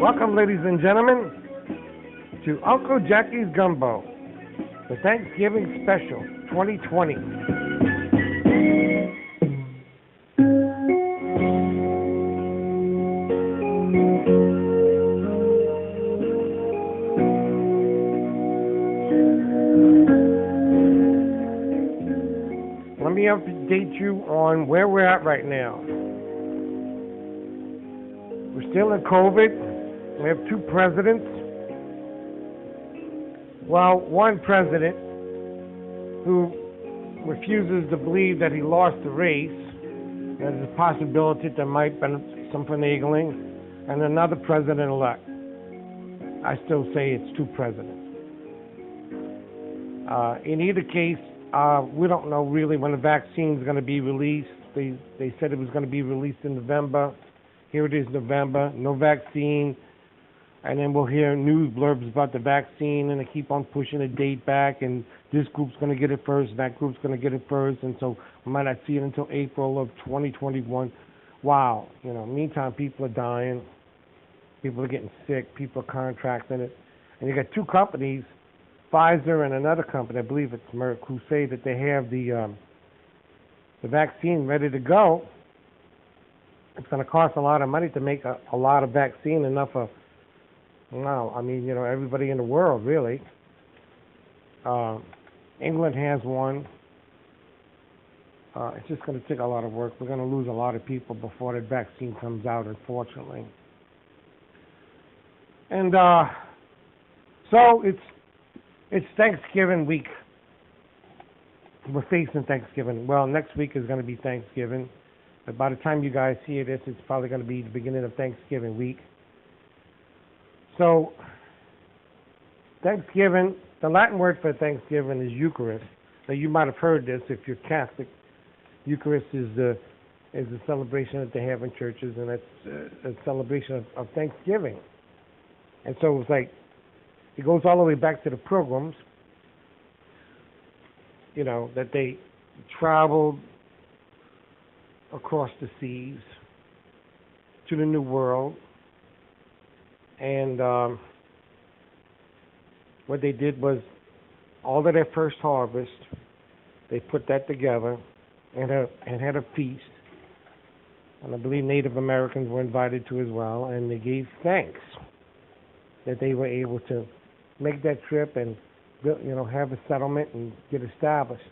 Welcome, ladies and gentlemen, to Uncle Jackie's Gumbo, the Thanksgiving Special 2020. Let me update you on where we're at right now. We're still in COVID. We have two presidents. Well, one president who refuses to believe that he lost the race. There's a possibility there might be some finagling. And another president-elect. I still say it's two presidents. In either case, we don't know really when the vaccine is going to be released. They said it was going to be released in November. Here it is November, no vaccine. And then we'll hear news blurbs about the vaccine, and they keep on pushing the date back, and this group's going to get it first, and that group's going to get it first, and so we might not see it until April of 2021. Wow. Meantime, people are dying. People are getting sick. People are contracting it. And you got two companies, Pfizer and another company, I believe it's Merck, who say that they have the vaccine ready to go. It's going to cost a lot of money to make a lot of vaccine, enough for everybody in the world, really. England has one. It's just going to take a lot of work. We're going to lose a lot of people before the vaccine comes out, unfortunately. And so it's Thanksgiving week. We're facing Thanksgiving. Well, next week is going to be Thanksgiving. But by the time you guys hear this, it's probably going to be the beginning of Thanksgiving week. So, Thanksgiving, the Latin word for Thanksgiving is Eucharist. Now, you might have heard this if you're Catholic. Eucharist is the celebration that they have in churches, and that's a celebration of Thanksgiving. And so it's like, it goes all the way back to the Pilgrims, that they traveled across the seas to the New World. And what they did was, all of their first harvest, they put that together and had a feast. And I believe Native Americans were invited to as well, and they gave thanks that they were able to make that trip and have a settlement and get established.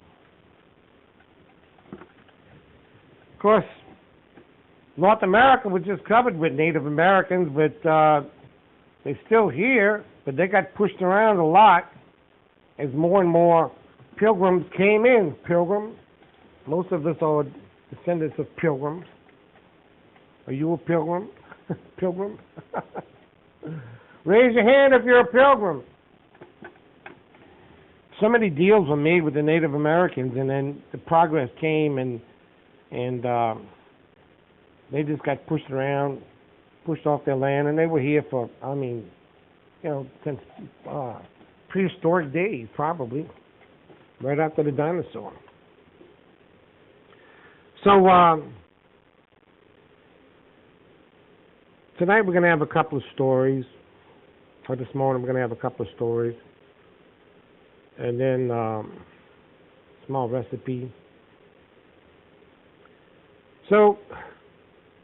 Of course, North America was just covered with Native Americans, but they're still here, but they got pushed around a lot as more and more pilgrims came in. Pilgrims. Most of us are descendants of pilgrims. Are you a pilgrim? Pilgrim? Raise your hand if you're a pilgrim. So many deals were made with the Native Americans, and then the progress came, and they just got pushed around, pushed off their land, and they were here for, since prehistoric days, probably, right after the dinosaur. So tonight we're going to have a couple of stories, or this morning we're going to have a couple of stories, and then small recipe. So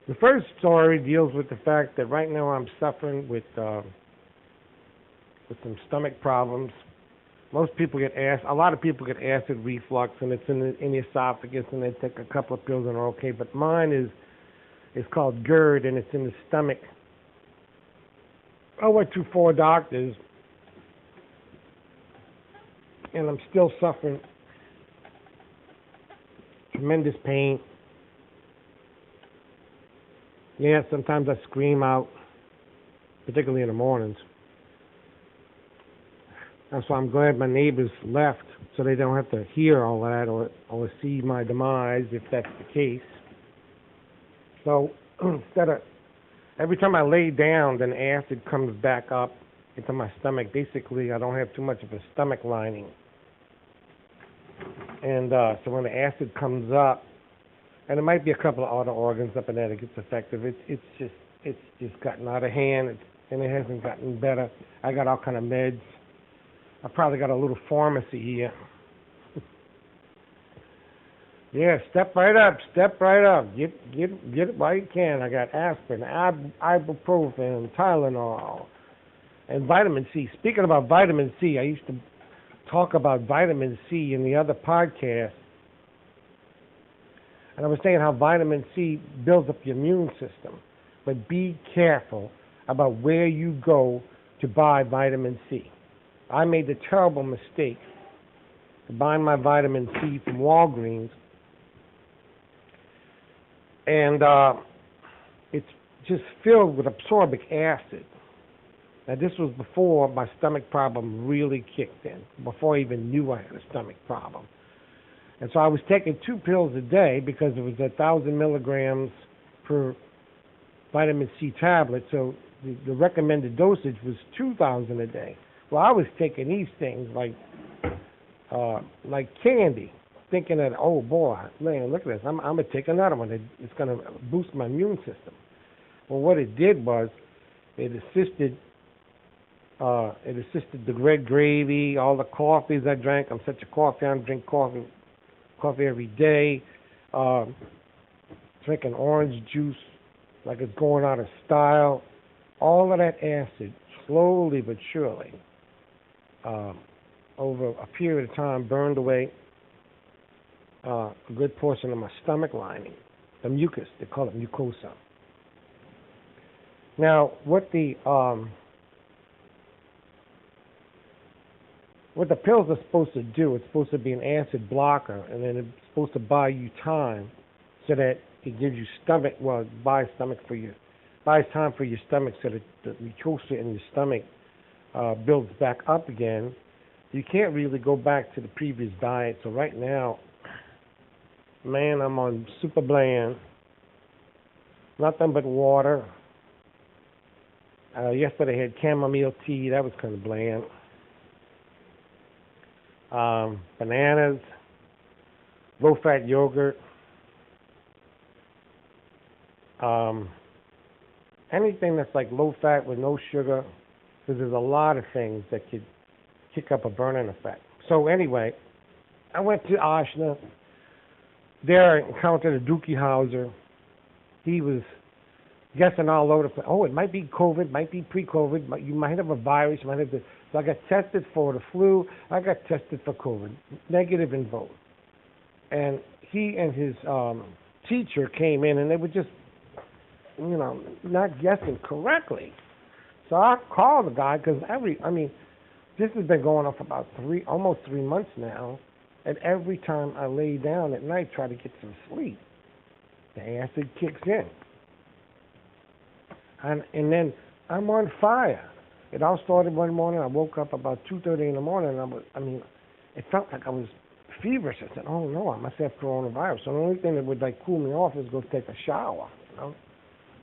the first story deals with the fact that right now I'm suffering with some stomach problems. Most people get a lot of people get acid reflux, and it's in the esophagus, and they take a couple of pills and are okay. But mine is called GERD, and it's in the stomach. I went to 4 doctors, and I'm still suffering tremendous pain. Yeah, sometimes I scream out, particularly in the mornings. That's why I'm glad my neighbors left, so they don't have to hear all that or see my demise, if that's the case. So every time I lay down, then acid comes back up into my stomach. Basically, I don't have too much of a stomach lining. And so when the acid comes up, and there might be a couple of other organs up in there that gets affected, it's just gotten out of hand. and it hasn't gotten better. I got all kind of meds. I probably got a little pharmacy here. Yeah, step right up, step right up. Get it while you can. I got aspirin, ibuprofen, Tylenol, and vitamin C. Speaking about vitamin C, I used to talk about vitamin C in the other podcast, and I was saying how vitamin C builds up your immune system. But be careful about where you go to buy vitamin C. I made the terrible mistake of buying my vitamin C from Walgreens, and it's just filled with ascorbic acid. Now, this was before my stomach problem really kicked in, before I even knew I had a stomach problem. And so I was taking 2 pills a day because it was 1,000 milligrams per vitamin C tablet, so the recommended dosage was 2,000 a day. Well, I was taking these things like candy, thinking that, oh boy, man, look at this, I'm gonna take another one. It's gonna boost my immune system. Well, what it did was it assisted the red gravy, all the coffees I drank. I'm such a coffee. I drink coffee every day. Drinking orange juice like it's going out of style. All of that acid, slowly but surely, over a period of time, burned away a good portion of my stomach lining, the mucus. They call it mucosa. Now, what the pills are supposed to do, it's supposed to be an acid blocker, and then it's supposed to buy you time so that it gives you buys time for your stomach so that the mucosa in your stomach builds back up again. You can't really go back to the previous diet. So right now, man, I'm on super bland, nothing but water. Yesterday I had chamomile tea, that was kind of bland. Bananas, low-fat yogurt, anything that's like low-fat with no sugar, because there's a lot of things that could kick up a burning effect. So anyway, I went to Oshna. There I encountered a Dookie Howser. He was guessing all over the place. Oh, it might be COVID, might be pre-COVID, you might have a virus, you might have this. So I got tested for the flu, I got tested for COVID, negative in both. And he and his teacher came in, and they were just, not guessing correctly. So I called the guy, because this has been going on for about almost 3 months now, and every time I lay down at night, try to get some sleep, the acid kicks in. And then I'm on fire. It all started one morning. I woke up about 2:30 in the morning, and it felt like I was feverish. I said, oh no, I must have coronavirus. So the only thing that would cool me off is go take a shower,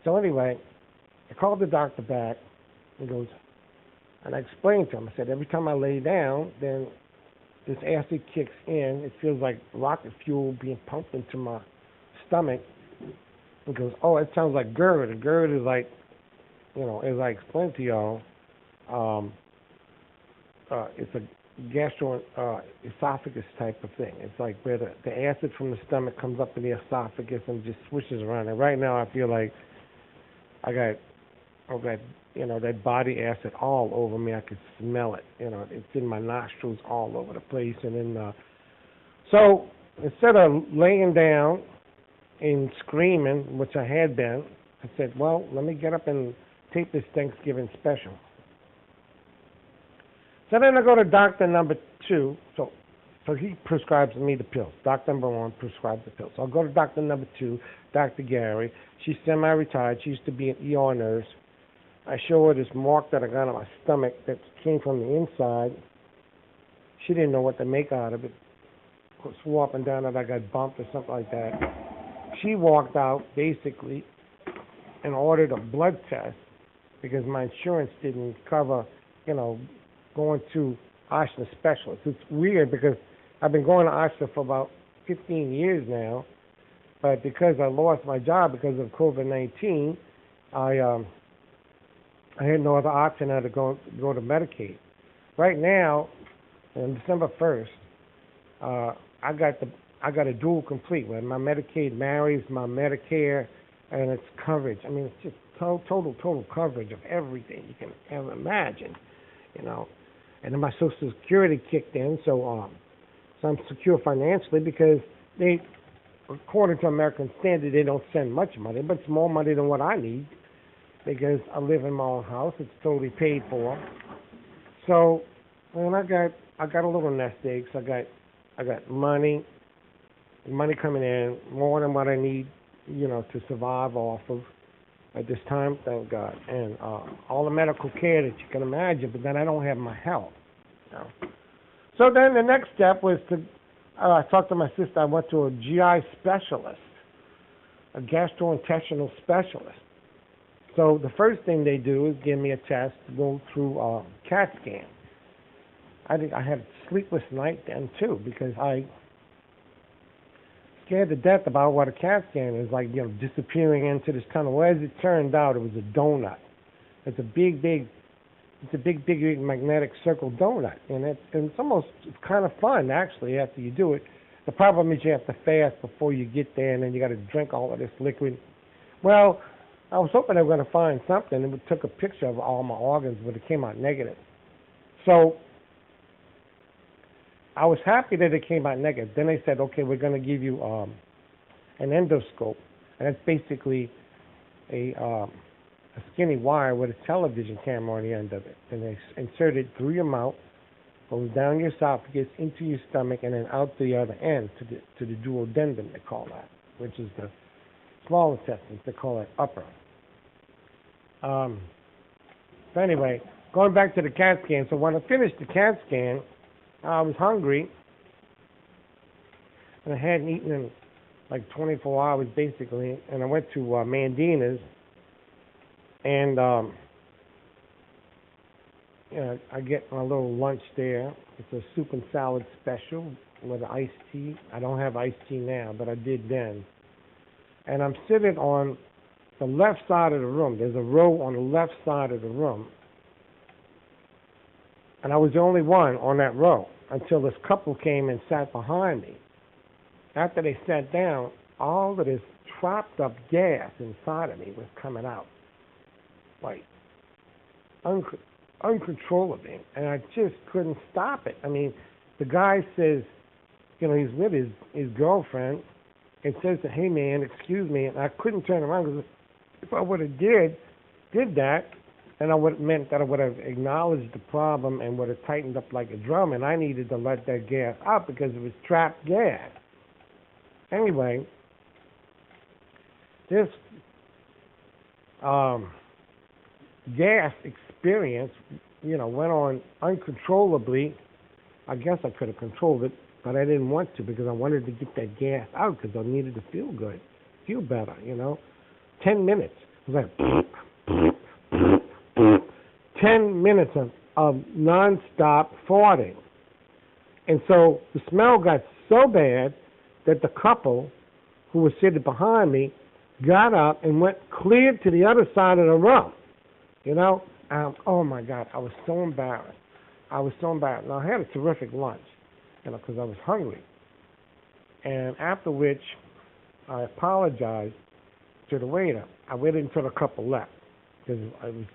So anyway, I called the doctor back, and I explained to him, I said, every time I lay down, then this acid kicks in. It feels like rocket fuel being pumped into my stomach. He goes, oh, it sounds like GERD. And GERD is like, as I explained to y'all, it's a esophagus type of thing. It's like where the acid from the stomach comes up in the esophagus and just swishes around. And right now I feel like I got that body acid all over me. I could smell it. It's in my nostrils all over the place. And then, so instead of laying down and screaming, which I had been, I said, well, let me get up and tape this Thanksgiving special. So then I go to doctor number 2. So he prescribes me the pills. Doctor number 1 prescribes the pills. So I'll go to doctor number 2, Dr. Gary. She's semi-retired. She used to be an ER nurse. I show her this mark that I got on my stomach that came from the inside. She didn't know what to make out of it. Swore up and down that I got bumped or something like that. She walked out, basically, and ordered a blood test because my insurance didn't cover, going to Oshna specialists. It's weird because I've been going to Oshna for about 15 years now, but because I lost my job because of COVID-19, I I had no other option. I had to go to Medicaid. Right now, on December 1st, I got a dual complete where my Medicaid marries my Medicare, and it's coverage. I mean, it's just total coverage of everything you can ever imagine, you know. And then my Social Security kicked in, so I'm secure financially because they, according to American standard, they don't send much money, but it's more money than what I need because I live in my own house. It's totally paid for. So, and I got a little nest egg. So I got money coming in, more than what I need, you know, to survive off of at this time, thank God. And all the medical care that you can imagine, but then I don't have my health. You know? So then the next step was to, I talked to my sister. I went to a GI specialist, a gastrointestinal specialist. So the first thing they do is give me a test to go through a CAT scan. I had a sleepless night then too because I scared to death about what a CAT scan is like, you know, disappearing into this tunnel. Well, as it turned out, it was a donut. It's a big magnetic circle donut, and it's kind of fun actually after you do it. The problem is you have to fast before you get there, and then you got to drink all of this liquid. Well, I was hoping they were going to find something, and we took a picture of all my organs, but it came out negative. So I was happy that it came out negative. Then they said, okay, we're going to give you an endoscope, and that's basically a skinny wire with a television camera on the end of it. And they insert it through your mouth, goes down your esophagus, into your stomach, and then out the other end to the duodenum, they call that, which is the small intestines. They call it upper. So anyway, going back to the CAT scan. So when I finished the CAT scan, I was hungry, and I hadn't eaten in like 24 hours, basically. And I went to Mandina's, and you know, I get my little lunch there. It's a soup and salad special with iced tea. I don't have iced tea now, but I did then. And I'm sitting on the left side of the room. There's a row on the left side of the room. And I was the only one on that row until this couple came and sat behind me. After they sat down, all of this trapped up gas inside of me was coming out, like uncontrollably, and I just couldn't stop it. I mean, the guy says, you know, he's with his girlfriend, and says, hey man, excuse me, and I couldn't turn around because if I would have did that, then I would have meant that I would have acknowledged the problem and would have tightened up like a drum, and I needed to let that gas out because it was trapped gas. Anyway, this gas experience, you know, went on uncontrollably. I guess I could have controlled it, but I didn't want to because I wanted to get that gas out because I needed to feel good, feel better, you know. 10 minutes. It was like 10 minutes of nonstop farting. And so the smell got so bad that the couple who was sitting behind me got up and went clear to the other side of the room. You know, oh my God, I was so embarrassed. Now, I had a terrific lunch, you know, because I was hungry. And after which, I apologized to the waiter. I waited until the couple left because it was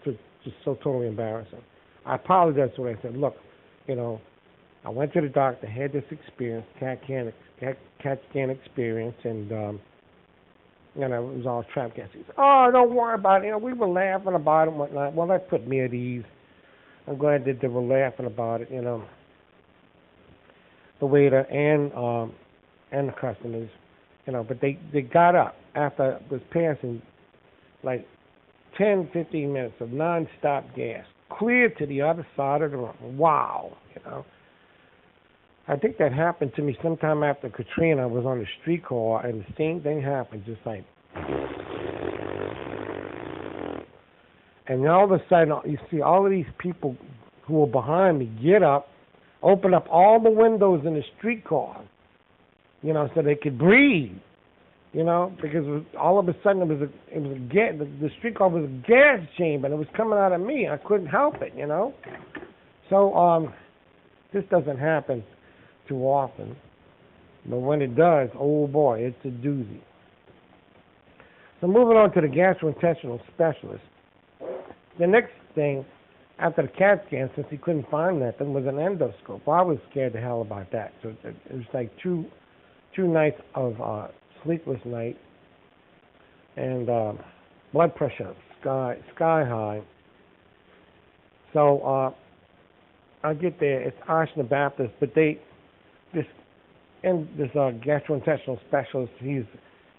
just so totally embarrassing. I apologized to her. I said, look, you know, I went to the doctor, had this experience, CAT scan experience, and you know, it was all trap gas. He said, oh, don't worry about it. You know, we were laughing about it and whatnot. Well, that put me at ease. I'm glad that they were laughing about it, you know. The waiter and the customers, you know, but they got up after it was passing like 10, 15 minutes of nonstop gas, clear to the other side of the room. Wow, you know. I think that happened to me sometime after Katrina. I was on the streetcar, and the same thing happened, just like. And all of a sudden, you see all of these people who were behind me get up, open up all the windows in the streetcar, you know, so they could breathe, because all of a sudden it was a gas, the street car was a gas chamber, and it was coming out of me. I couldn't help it. So this doesn't happen too often, but when it does, oh boy, it's a doozy. So moving on to the gastrointestinal specialist. The next thing after the CAT scan, since he couldn't find nothing, was an endoscope. Well, I was scared to hell about that. So it was like two nights of sleepless night, and blood pressure sky high. So I get there. It's Ashna Baptist, but this gastrointestinal specialist.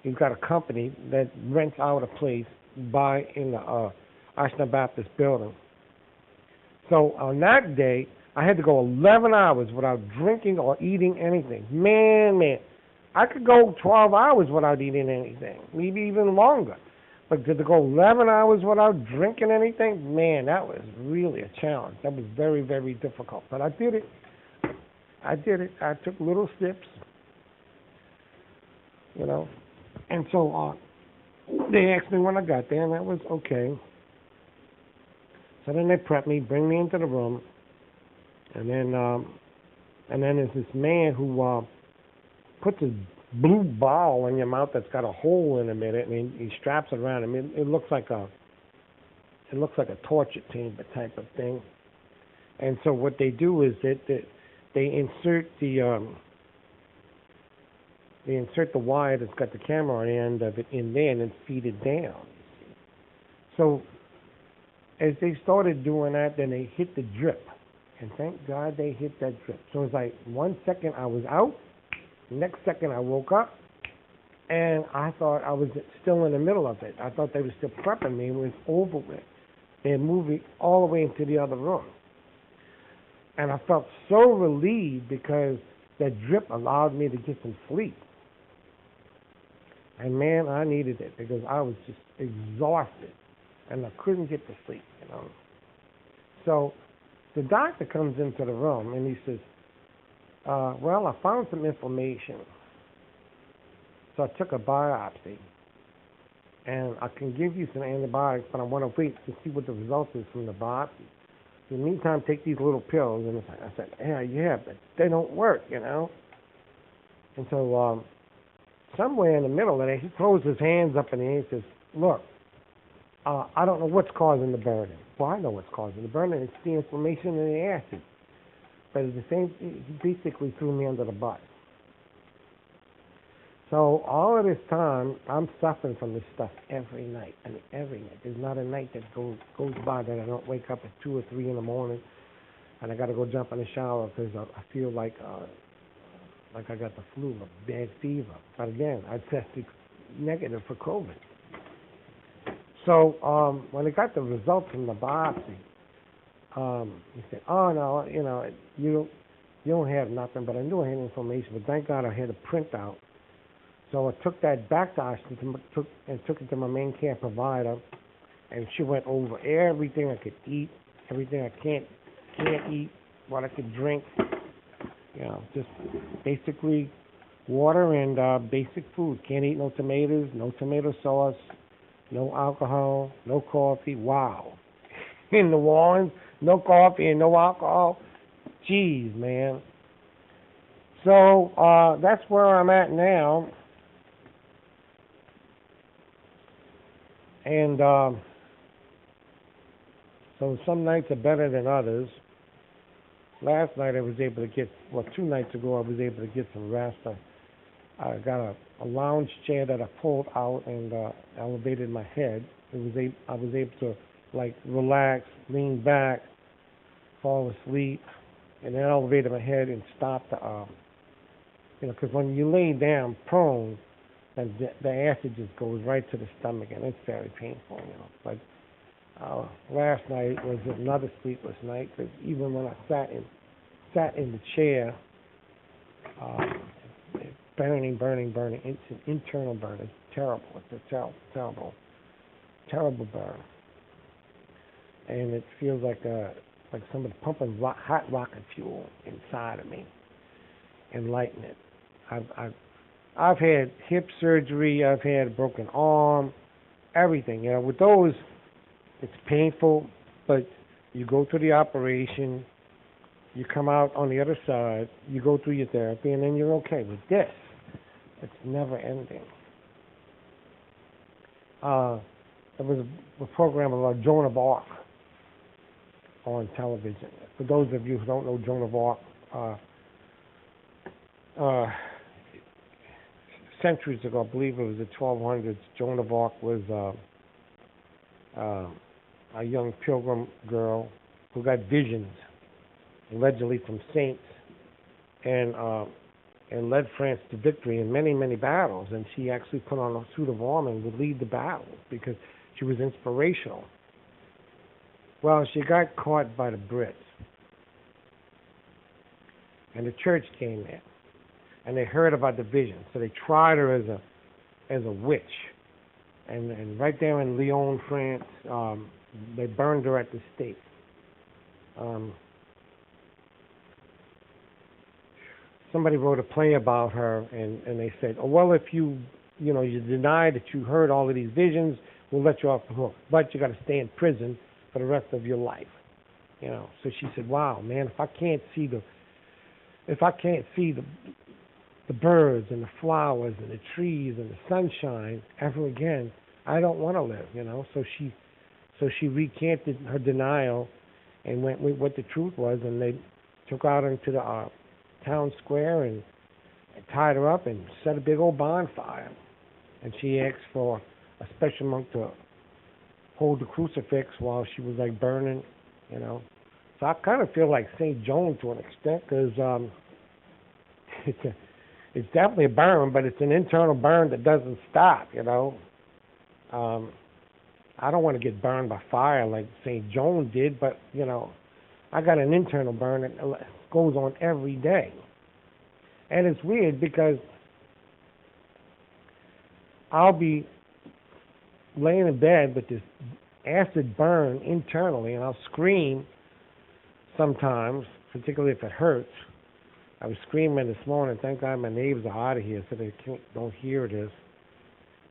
He's got a company that rents out a place in the Ashna Baptist building. So on that day, I had to go 11 hours without drinking or eating anything. Man, I could go 12 hours without eating anything, maybe even longer. But to go 11 hours without drinking anything, man, that was really a challenge. That was very, very difficult. But I did it. I took little sips, And so they asked me when I got there, and that was okay. So then they prep me, bring me into the room, and then there's this man who puts a blue ball in your mouth that's got a hole in it, and he straps it around him. It looks like a torture chamber type of thing. And so what they do is that they insert the wire that's got the camera on the end of it in there and then feed it down. So as they started doing that, then they hit the drip. And thank God they hit that drip. So it's like 1 second I was out, next second I woke up, and I thought I was still in the middle of it. I thought they were still prepping me. It was over with. They had moved me all the way into the other room. And I felt so relieved because that drip allowed me to get some sleep. And man, I needed it because I was just exhausted and I couldn't get to sleep. So the doctor comes into the room and he says, well, I found some inflammation. So I took a biopsy and I can give you some antibiotics, but I want to wait to see what the result is from the biopsy. In the meantime, take these little pills. And I said, yeah, but they don't work, And so somewhere in the middle of it, he throws his hands up in the air and says, look, I don't know what's causing the burning. Well, I know what's causing the burning. It's the inflammation and the acid. But at the same time, he basically threw me under the bus. So all of this time, I'm suffering from this stuff every night. I mean, every night. There's not a night that goes by that I don't wake up at 2 or 3 in the morning, and I got to go jump in the shower because I feel like I got the flu, a bad fever. But again, I tested negative for COVID. So when I got the results from the biopsy, he said, "Oh no, you don't have nothing." But I knew I had inflammation. But thank God I had a printout. So I took that back to Ashton and took it to my main care provider, and she went over everything I could eat, everything I can't eat, what I could drink. Just basically water and basic food. Can't eat no tomatoes, no tomato sauce, no alcohol, no coffee. Wow. In New Orleans, no coffee and no alcohol. Jeez, man. So that's where I'm at now. And so some nights are better than others. Last night I was able to get, 2 nights ago I was able to get some rest. I got a lounge chair that I pulled out and elevated my head. I was able to relax, lean back, fall asleep, and then elevated my head and stopped because when you lay down prone, and the acid just goes right to the stomach, and it's very painful, But last night was another sleepless night because even when I sat in the chair, burning. It's an internal burn. It's terrible. It's a terrible burn, and it feels like somebody pumping hot rocket fuel inside of me and lighting it. I've had hip surgery. I've had a broken arm. Everything. You know, with those, it's painful, but you go through the operation. You come out on the other side. You go through your therapy, and then you're okay. With this, it's never ending. There was a program about Joan of Arc on television. For those of you who don't know Joan of Arc, centuries ago, I believe it was the 1200s, Joan of Arc was a young pilgrim girl who got visions, allegedly from saints, and led France to victory in many, many battles. And she actually put on a suit of armor and would lead the battles because she was inspirational. Well, she got caught by the Brits, and the church came in, and they heard about the vision, so they tried her as a witch, and right there in Lyon, France, they burned her at the stake. Somebody wrote a play about her, and they said, oh, well, if you deny that you heard all of these visions, we'll let you off the hook, but you got to stay in prison for the rest of your life. You know, so she said, wow, man, if I can't see the birds and the flowers and the trees and the sunshine ever again, I don't want to live, you know. So she recanted her denial and went with what the truth was, and they took her out into the town square and tied her up and set a big old bonfire. And she asked for a special monk to hold the crucifix while she was like burning, you know. So I kind of feel like St. Joan to an extent, because it's definitely a burn, but it's an internal burn that doesn't stop, you know. I don't want to get burned by fire like St. Joan did, but, you know, I got an internal burn that goes on every day. And it's weird because I'll be laying in bed with this acid burn internally, and I'll scream sometimes, particularly if it hurts. I was screaming this morning. Thank God my neighbors are out of here so they don't hear this.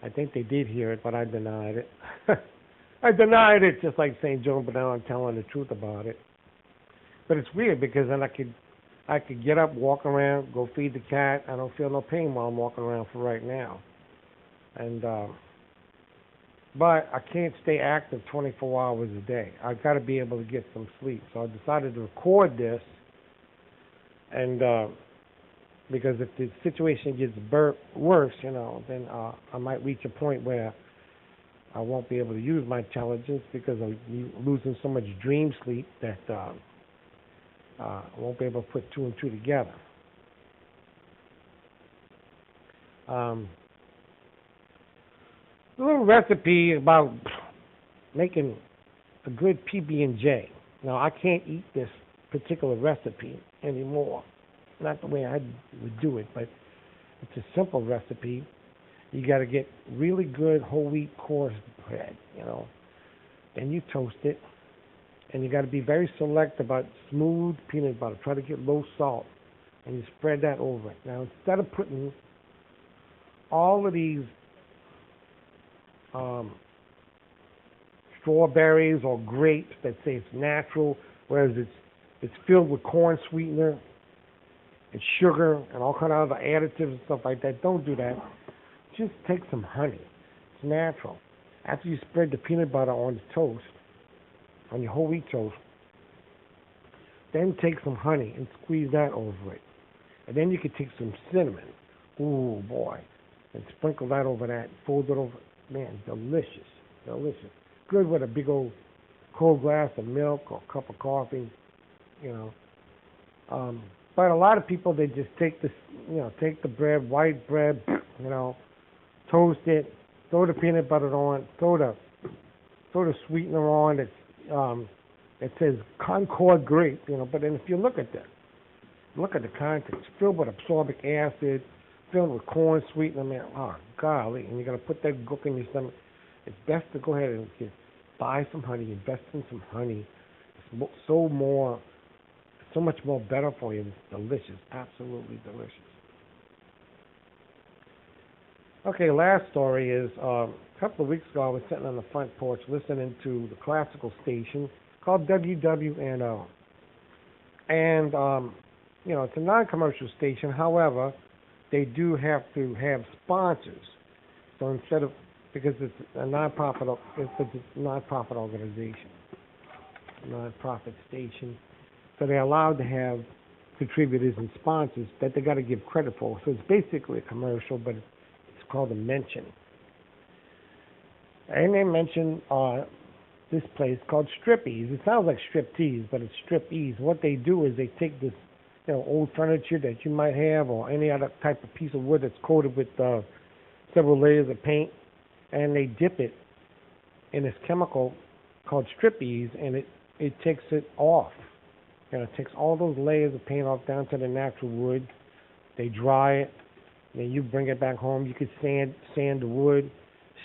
I think they did hear it, but I denied it. I denied it just like St. Joan, but now I'm telling the truth about it. But it's weird because then I could get up, walk around, go feed the cat. I don't feel no pain while I'm walking around for right now. And but I can't stay active 24 hours a day. I've got to be able to get some sleep. So I decided to record this, and because if the situation gets worse, you know, then I might reach a point where I won't be able to use my intelligence because I'm losing so much dream sleep that I won't be able to put two and two together. A little recipe about making a good PB&J. Now, I can't eat this particular recipe anymore. Not the way I would do it, but it's a simple recipe. You got to get really good whole wheat coarse bread, you know. Then you toast it, and you got to be very select about smooth peanut butter. Try to get low salt, and you spread that over it. Now, instead of putting all of these strawberries or grapes that say it's natural, whereas it's filled with corn sweetener and sugar and all kind of other additives and stuff like that. Don't do that. Just take some honey. It's natural. After you spread the peanut butter on the toast, on your whole wheat toast, then take some honey and squeeze that over it. And then you can take some cinnamon. Ooh, boy. And sprinkle that over that. Fold it over. Man, delicious. Delicious. Good with a big old cold glass of milk or a cup of coffee, you know. But a lot of people, they just take this, you know, take the bread, white bread, you know, toast it, throw the peanut butter on, throw the sweetener on. It says Concord grape, you know. But then if you look at the contents, filled with absorbic acid, filled with corn sweetener, man. Oh, golly! And you're gonna put that gook in your stomach. It's best to go ahead and buy some honey, invest in some honey. It's so much more better for you. It's delicious, absolutely delicious. Okay, last story is a couple of weeks ago I was sitting on the front porch listening to the classical station called WWNO. And, it's a non-commercial station. However, they do have to have sponsors. So instead of, because it's a nonprofit organization, a nonprofit station, so they're allowed to have contributors and sponsors that they got to give credit for. So it's basically a commercial, but it's called a mention. And they mention this place called Strippies. It sounds like striptease, but it's Strippies. What they do is they take this, old furniture that you might have or any other type of piece of wood that's coated with several layers of paint, and they dip it in this chemical called Strippies, and it takes it off. It takes all those layers of paint off down to the natural wood. They dry it, and then you bring it back home. You could sand the wood,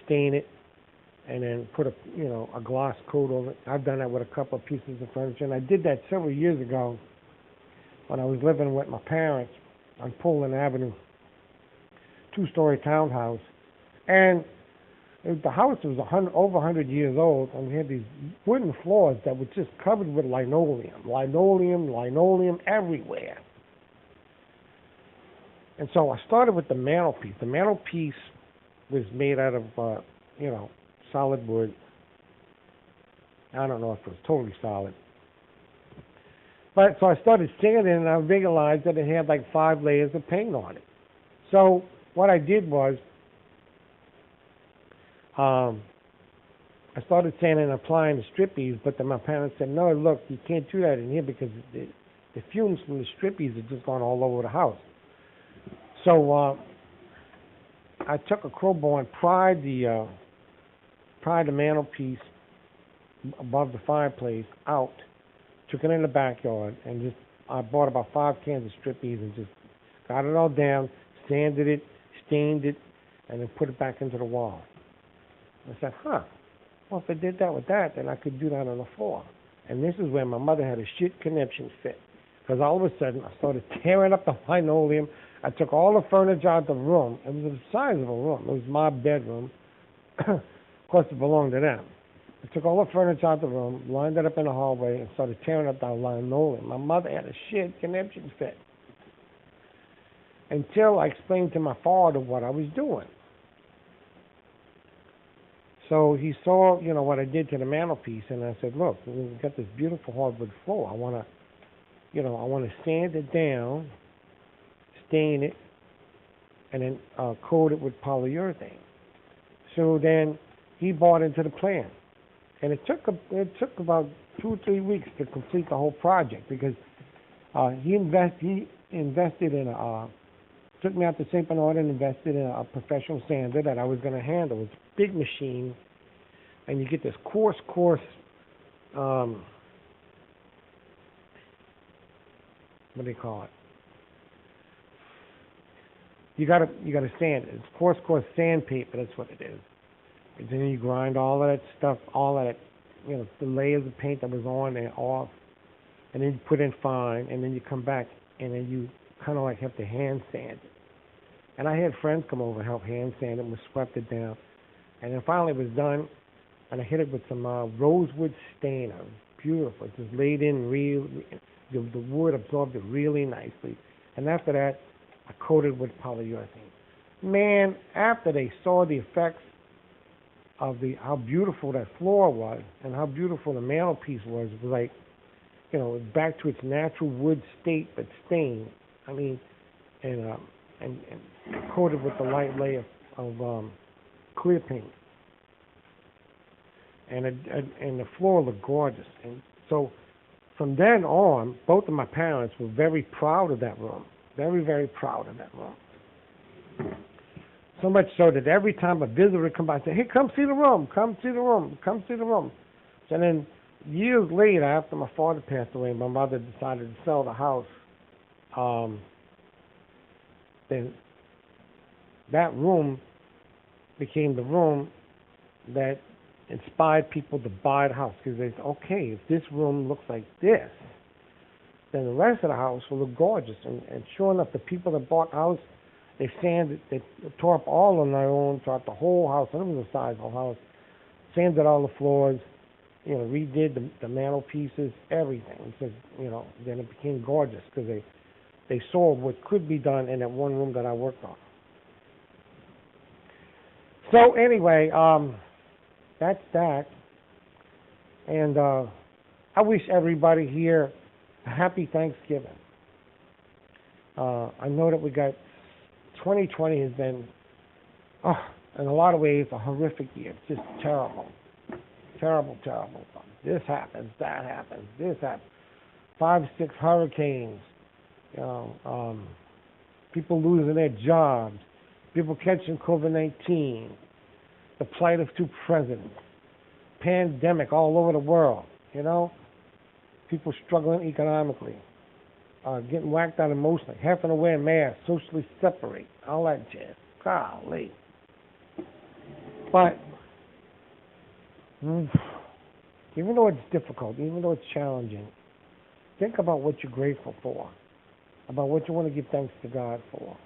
stain it, and then put a gloss coat over it. I've done that with a couple of pieces of furniture, and I did that several years ago when I was living with my parents on Poland Avenue, two-story townhouse. And the house was over 100 years old, and we had these wooden floors that were just covered with linoleum everywhere. And so I started with the mantelpiece. The mantelpiece was made out of, solid wood. I don't know if it was totally solid. But so I started sanding it, and I realized that it had like 5 layers of paint on it. So what I did was I started sanding and applying the Strippies, but then my parents said, no, look, you can't do that in here because the fumes from the Strippies have just gone all over the house. So I took a crowbar and pried the mantelpiece above the fireplace out, took it in the backyard, and I bought about 5 cans of Strippies and just got it all down, sanded it, stained it, and then put it back into the wall. I said, well, if I did that with that, then I could do that on the floor. And this is where my mother had a shit conniption fit, because all of a sudden I started tearing up the linoleum. I took all the furniture out of the room. It was the size of a room. It was my bedroom. Of course, it belonged to them. I took all the furniture out of the room, lined it up in the hallway, and started tearing up the linoleum. My mother had a shit conniption fit until I explained to my father what I was doing. So he saw, what I did to the mantelpiece, and I said, look, we've got this beautiful hardwood floor. I want to sand it down, stain it, and then coat it with polyurethane. So then he bought into the plan, and it took about 2 or 3 weeks to complete the whole project because he invested in took me out to St. Bernard and invested in a professional sander that I was going to handle. It's a big machine, and you get this coarse, what do you call it? You gotta sand it. It's coarse sandpaper. That's what it is. And then you grind all of that stuff, all of that, the layers of paint that was on and off, and then you put in fine, and then you come back, and then you kind of like have to hand sand it. And I had friends come over and help hand sand it, and we swept it down. And then finally it was done, and I hit it with some rosewood stain. It was beautiful. It just laid in the wood absorbed it really nicely. And after that, I coated with polyurethane. Man, after they saw the effects of how beautiful that floor was and how beautiful the mantelpiece was, it was like, back to its natural wood state, but stained. I mean, and coated with the light layer of clear paint. And the floor looked gorgeous. And so from then on, both of my parents were very proud of that room. Very, very proud of that room. So much so that every time a visitor would come by, I'd say, hey, come see the room, come see the room, come see the room. So then years later, after my father passed away, my mother decided to sell the house. Then that room became the room that inspired people to buy the house, because they said, okay, if this room looks like this, then the rest of the house will look gorgeous. And sure enough, the people that bought the house, They tore up all the linoleum throughout the whole house, and it was a sizable house. Sanded all the floors, redid the mantelpieces, everything. It says, then it became gorgeous because they saw what could be done in that one room that I worked on. So anyway, that's that. And I wish everybody here a happy Thanksgiving. I know that 2020 has been, in a lot of ways, a horrific year. It's just terrible. Terrible, terrible. This happens, that happens, this happens. 5, 6 hurricanes. People losing their jobs. People catching COVID-19. The plight of 2 presidents. Pandemic all over the world. People struggling economically. Getting whacked out emotionally. Having to wear masks. Socially separate. All that jazz. Golly. But even though it's difficult, even though it's challenging, think about what you're grateful for, about what you want to give thanks to God for,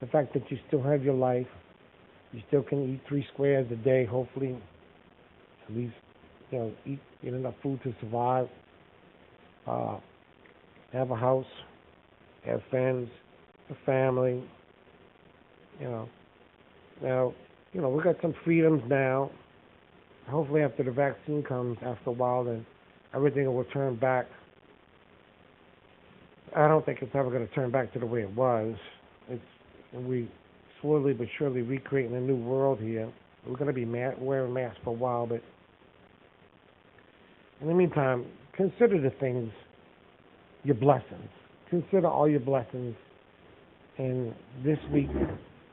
The fact that you still have your life, you still can eat 3 squares a day, hopefully, at least, eat enough food to survive, have a house, have friends, a family, Now, we've got some freedoms now. Hopefully after the vaccine comes, after a while, then everything will turn back. I don't think it's ever going to turn back to the way it was. We slowly but surely recreating a new world here. We're going to be wearing masks for a while, but in the meantime, consider the things, your blessings. Consider all your blessings. And this week,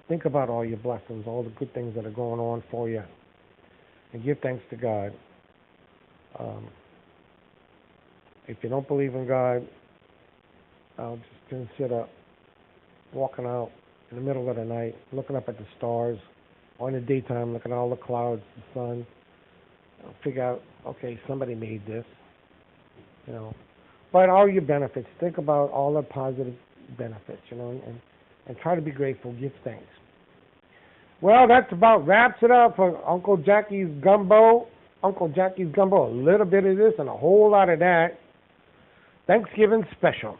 think about all your blessings, all the good things that are going on for you. And give thanks to God. If you don't believe in God, I'll just consider walking out in the middle of the night, looking up at the stars, or in the daytime, looking at all the clouds, the sun. Figure out, okay, somebody made this. But all your benefits. Think about all the positive benefits, and try to be grateful. Give thanks. Well, that's about wraps it up for Uncle Jackie's Gumbo. Uncle Jackie's Gumbo, a little bit of this and a whole lot of that. Thanksgiving special.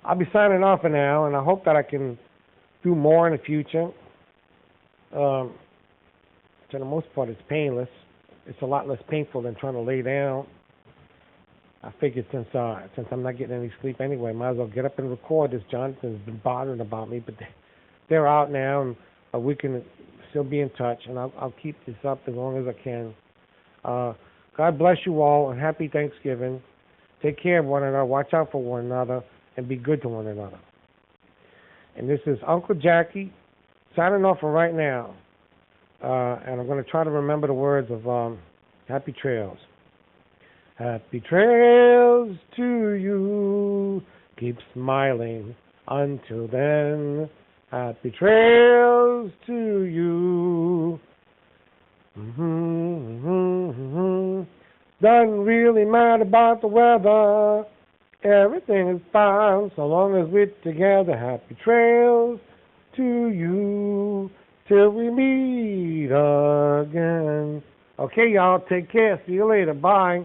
I'll be signing off for now, and I hope that I can do more in the future. For the most part, it's painless. It's a lot less painful than trying to lay down. I figured since I'm not getting any sleep anyway, might as well get up and record this. Jonathan's been bothering about me, but they're out now, and we can still be in touch, and I'll keep this up as long as I can. God bless you all, and happy Thanksgiving. Take care of one another, watch out for one another, and be good to one another. And this is Uncle Jackie signing off for right now. And I'm going to try to remember the words of Happy Trails. Happy trails to you. Keep smiling until then. Happy trails to you. Doesn't really matter about the weather. Everything is fine so long as we're together. Happy trails to you till we meet again. Okay, y'all, take care. See you later. Bye.